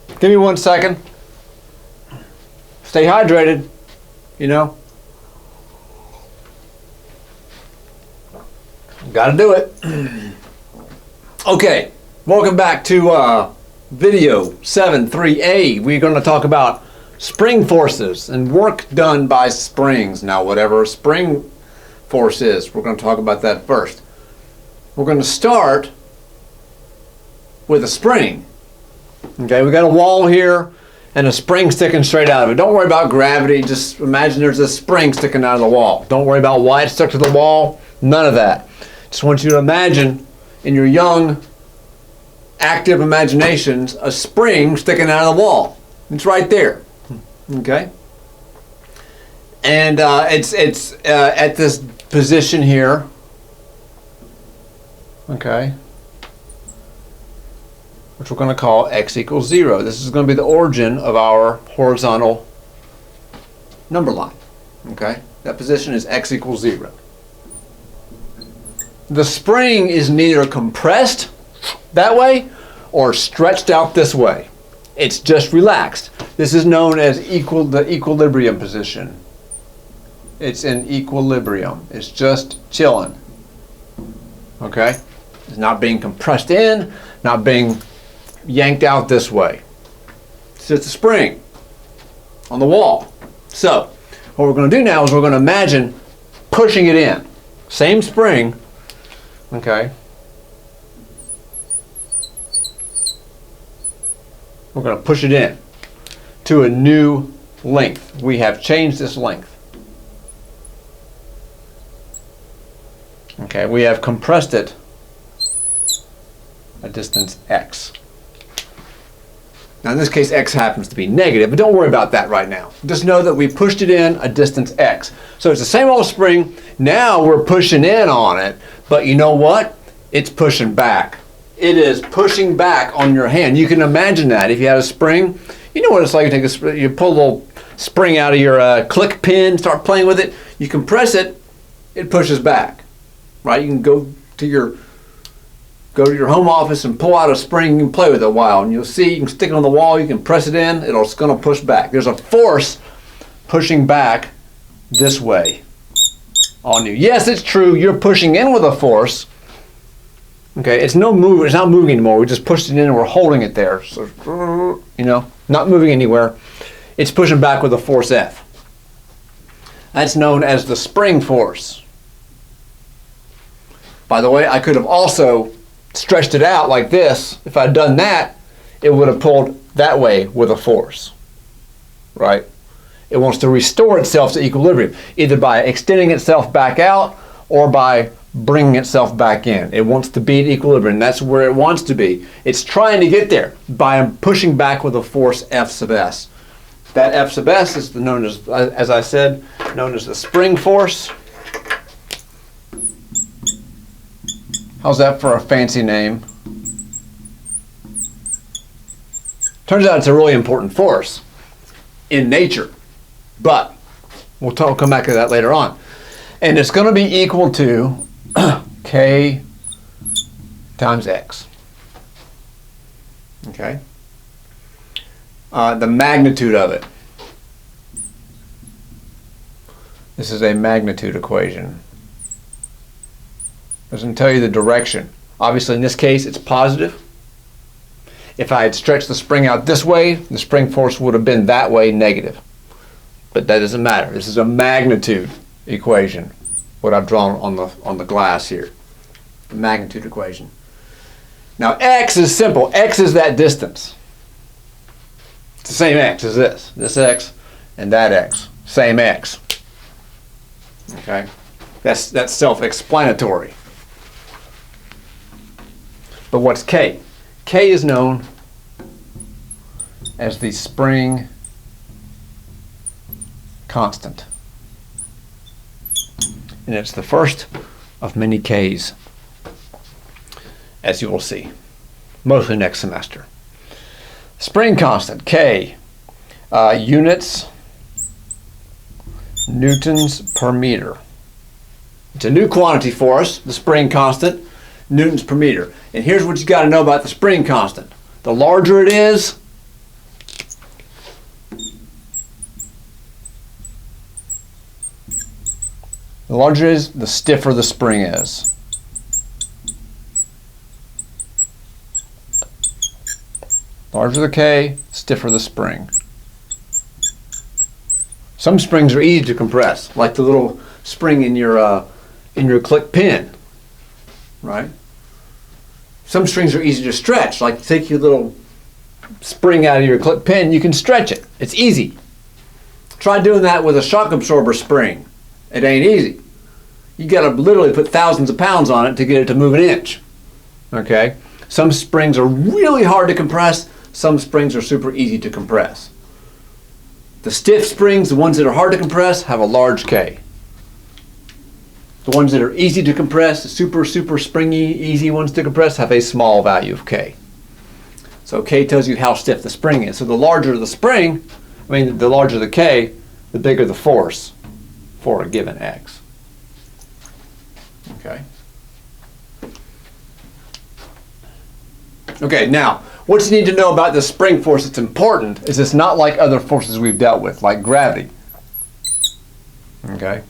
Give me 1 second. Stay hydrated, you know. Gotta do it. Okay, welcome back to video 7.3a. We're going to talk about spring forces and work done by springs. Now, whatever a spring force is, we're going to talk about that first. We're going to start with a spring. Okay, we got a wall here and a spring sticking straight out of it. Don't worry about gravity. Just imagine there's a spring sticking out of the wall. Don't worry about why it's stuck to the wall. None of that. Just want you to imagine in your young, active imaginations a spring sticking out of the wall. It's right there. Okay? And it's at this position here. Okay? Which we're going to call x equals 0. This is going to be the origin of our horizontal number line. Okay? That position is x equals 0. The spring is neither compressed that way or stretched out this way. It's just relaxed. This is known as the equilibrium position. It's in equilibrium. It's just chilling. Okay? It's not being compressed in, not being yanked out this way. It's just a spring on the wall. So, what we're going to do now is we're going to imagine pushing it in. Same spring. Okay. We're going to push it in to a new length. We have changed this length. Okay, we have compressed it a distance x. Now in this case x happens to be negative, but don't worry about that right now. Just know that we pushed it in a distance x. So it's the same old spring. Now we're pushing in on it, but you know what? It's pushing back. It is pushing back on your hand. You can imagine that if you had a spring. You know what it's like. You pull a little spring out of your click pin, start playing with it. You compress it, it pushes back. Right? You can go to your home office and pull out a spring. You can play with it a while, and you'll see you can stick it on the wall. You can press it in. It's going to push back. There's a force pushing back this way on you. Yes, it's true. You're pushing in with a force. Okay, it's not moving anymore. We just pushed it in and we're holding it there. So, you know, not moving anywhere. It's pushing back with a force F. That's known as the spring force. By the way, I could have also stretched it out like this. If I'd done that, it would have pulled that way with a force. Right? It wants to restore itself to equilibrium, either by extending itself back out or by bringing itself back in. It wants to be at equilibrium. That's where it wants to be. It's trying to get there by pushing back with a force F sub s. That F sub s is known as I said, known as the spring force. How's that for a fancy name? Turns out it's a really important force in nature, but we'll come back to that later on. And it's going to be equal to K times X. Okay? The magnitude of it. This is a magnitude equation. Doesn't tell you the direction. Obviously in this case it's positive. If I had stretched the spring out this way, the spring force would have been that way, negative. But that doesn't matter. This is a magnitude equation, what I've drawn on the glass here. The magnitude equation. Now x is simple. X is that distance. It's the same x as this. This x and that x. Same x. Okay? That's self-explanatory. But what's K? K is known as the spring constant. And it's the first of many K's, as you will see, mostly next semester. Spring constant, K, units, newtons per meter. It's a new quantity for us, the spring constant, newtons per meter. And here's what you got to know about the spring constant. The larger it is, The larger it is, the stiffer the spring is. Larger the K, stiffer the spring. Some springs are easy to compress, like the little spring in your click pin, right? Some springs are easy to stretch, like take your little spring out of your click pin, you can stretch it. It's easy. Try doing that with a shock absorber spring. It ain't easy. You got to literally put thousands of pounds on it to get it to move an inch. Okay? Some springs are really hard to compress. Some springs are super easy to compress. The stiff springs, the ones that are hard to compress, have a large K. The ones that are easy to compress, super springy, easy ones to compress, have a small value of K. So K tells you how stiff the spring is. So the larger the spring, the larger the K, the bigger the force for a given X. Okay. Okay, now, what you need to know about the spring force that's important is it's not like other forces we've dealt with, like gravity. Okay?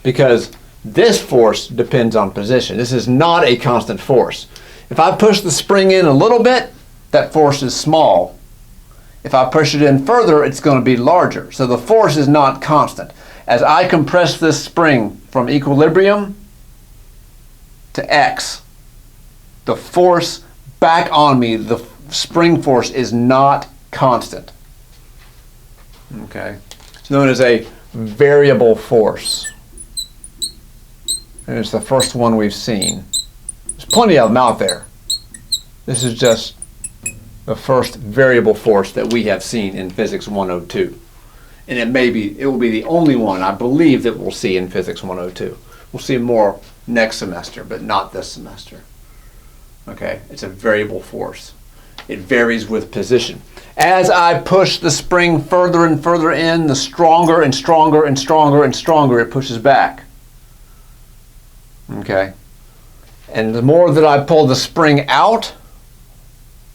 Because this force depends on position. This is not a constant force. If I push the spring in a little bit, that force is small. If I push it in further, it's going to be larger. So the force is not constant. As I compress this spring from equilibrium to X, the force back on me, the spring force, is not constant. Okay? It's known as a variable force. And it's the first one we've seen. There's plenty of them out there. This is just the first variable force that we have seen in Physics 102. And it will be the only one, I believe, that we'll see in Physics 102. We'll see more next semester, but not this semester. Okay, it's a variable force. It varies with position. As I push the spring further and further in, the stronger and stronger and stronger and stronger it pushes back. Okay, and the more that I pull the spring out,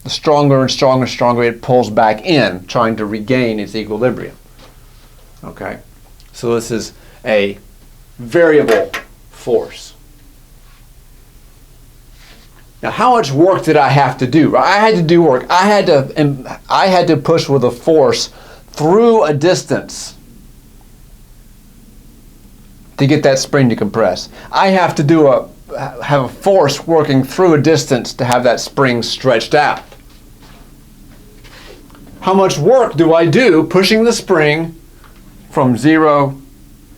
the stronger and stronger and stronger it pulls back in, trying to regain its equilibrium. Okay, so this is a variable force. Now, how much work did I have to do? I had to do work. I had to push with a force through a distance to get that spring to compress. I have to have a force working through a distance to have that spring stretched out. How much work do I do pushing the spring from 0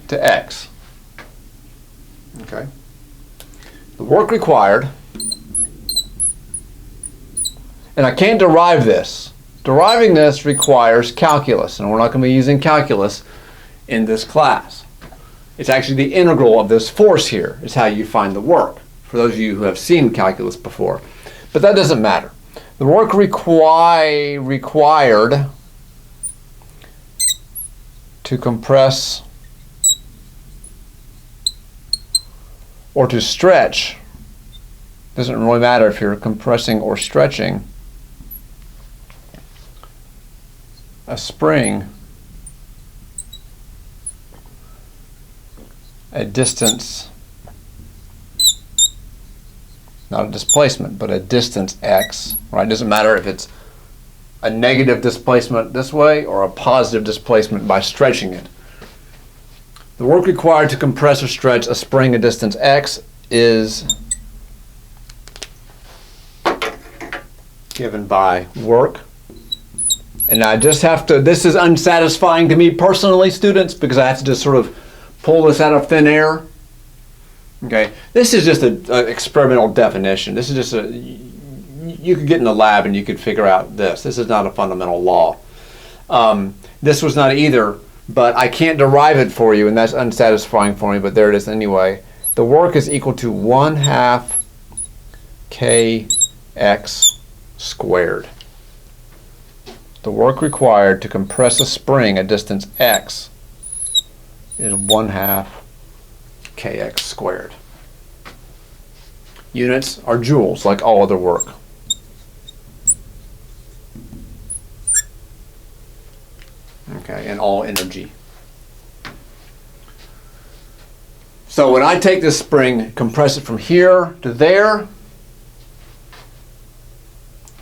to X? Okay. The work required, and I can't derive this. Deriving this requires calculus, and we're not going to be using calculus in this class. It's actually the integral of this force here is how you find the work, for those of you who have seen calculus before. But that doesn't matter. The work required to compress or to stretch, doesn't really matter if you're compressing or stretching a spring a distance, not a displacement, but a distance x, right? It doesn't matter if it's a negative displacement this way or a positive displacement by stretching it. The work required to compress or stretch a spring a distance x is given by work. And I just have to, this is unsatisfying to me personally, students, because I have to just sort of pull this out of thin air. Okay, this is just an experimental definition. This is just you could get in the lab and you could figure out this. This is not a fundamental law. This was not either, but I can't derive it for you, and that's unsatisfying for me, but there it is anyway. The work is equal to 1/2 kx squared. The work required to compress a spring at distance x is 1/2 kx squared. Units are joules, like all other work. Okay, and all energy. So when I take this spring, compress it from here to there,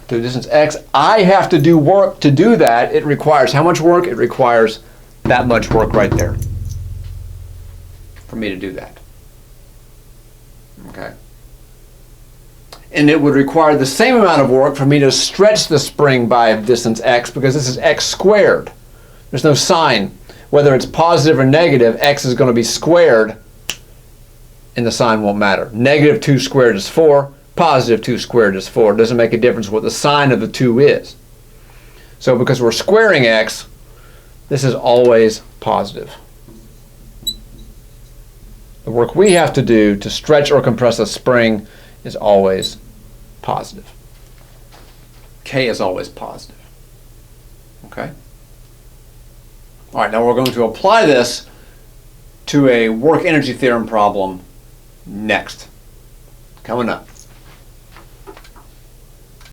to the distance x, I have to do work to do that. It requires how much work? It requires that much work right there for me to do that. Okay. And it would require the same amount of work for me to stretch the spring by a distance x, because this is x squared. There's no sign. Whether it's positive or negative, x is going to be squared, and the sign won't matter. Negative 2 squared is 4. Positive 2 squared is 4. It doesn't make a difference what the sign of the 2 is. So because we're squaring x, this is always positive. The work we have to do to stretch or compress a spring is always positive. K is always positive. Okay? All right, now we're going to apply this to a work energy theorem problem next. Coming up.